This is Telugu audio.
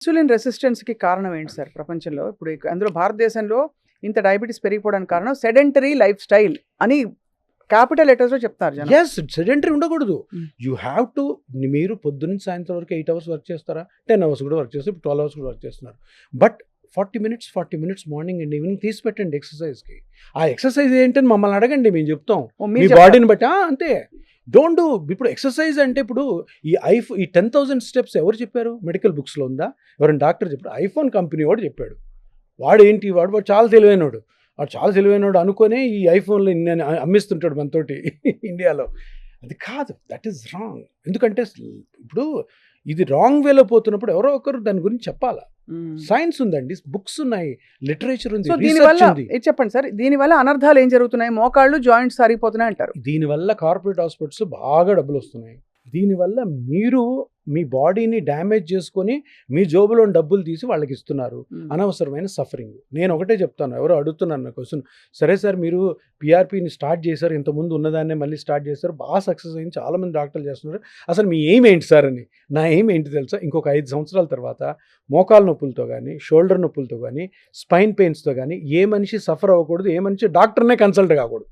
ఇన్సులిన్ రెసిస్టెన్స్‌కి కారణం ఏంటి సార్ ప్రపంచంలో? ఇప్పుడు అందులో భారతదేశంలో ఇంత డయాబెటిస్ పెరిగిపోవడానికి కారణం సెడెంటరీ లైఫ్ స్టైల్ అని క్యాపిటల్ లెటర్స్‌లో చెప్తారు జనం. ఎస్, సెడెంటరీ ఉండకూడదు. Hmm. You have to. మీరు పొద్దున్న సాయంత్రం వరకు 8 అవర్స్ వర్క్ చేస్తారా? 10 అవర్స్ కూడా వర్క్ చేస్తారు. 12 అవర్స్ కూడా వర్క్ చేస్తున్నారు. But 40 minutes morning and evening తీసి పెట్టండి ఎక్సర్సైజ్కి. ఆ ఎక్సర్సైజ్ ఏంటని మమ్మల్ని అడగండి, మేము చెప్తాం. ఓ, మీ మీరు చెప్తారు. బాడీని బట్టి అంతే. Don't do. ఇప్పుడు ఎక్సర్సైజ్ అంటే ఇప్పుడు ఈ 10,000 స్టెప్స్ ఎవరు చెప్పారు? మెడికల్ బుక్స్లో ఉందా? ఎవరైనా డాక్టర్ చెప్పారు? ఐఫోన్ కంపెనీ వాడు చెప్పాడు. వాడు చాలా తెలివైనవాడు. వాడు చాలా తెలివైనవాడు అనుకునే ఈ ఐఫోన్లు నేను అమ్మిస్తుంటాడు మనతోటి ఇండియాలో. అది కాదు, దట్ ఈస్ రాంగ్. ఎందుకంటే ఇప్పుడు ఇది రాంగ్ వేలో పోతున్నప్పుడు ఎవరో ఒకరు దాని గురించి చెప్పాలా. మ్మ్. సైన్స్ ఉందండి, బుక్స్ ఉన్నాయి, లిటరేచర్ ఉంది, సో రీసెర్చ్ దీనివల్ల ఉంది. ఇది చెప్పండి సార్, దీనివల్ల అనర్థాలు ఏం జరుగుతున్నాయి? మోకాళ్ళు జాయింట్స్ సరిపోతున్నాయి అంటారు. దీనివల్ల కార్పొరేట్ హాస్పిటల్స్ బాగా డబ్బులు వస్తున్నాయి. దీనివల్ల మీరు మీ బాడీని డ్యామేజ్ చేసుకొని మీ జోబులో డబ్బులు తీసి వాళ్ళకి ఇస్తున్నారు. మ్మ్. అనవసరమైన సఫరింగ్. నేను ఒకటే చెప్తాను, ఎవరో అడుగుతున్నారు నా క్వశ్చన్, సరే సార్ మీరు పిఆర్పిని స్టార్ట్ చేశారు, ఇంతకుముందు ఉన్నదాన్నే మళ్ళీ స్టార్ట్ చేశారు, బాగా సక్సెస్ అయింది, చాలామంది డాక్టర్లు చేస్తున్నారు, అసలు మీ ఎయిమ్ ఏంటి సార్ అని. నా ఎయిమ్ ఏంటి తెలుసా? ఇంకొక 5 సంవత్సరాల తర్వాత మోకాలు నొప్పులతో కానీ, షోల్డర్ నొప్పులతో కానీ, స్పైన్ పెయిన్స్తో కానీ ఏ మనిషి సఫర్ అవ్వకూడదు, ఏ మనిషి డాక్టర్నే కన్సల్ట్ కాకూడదు.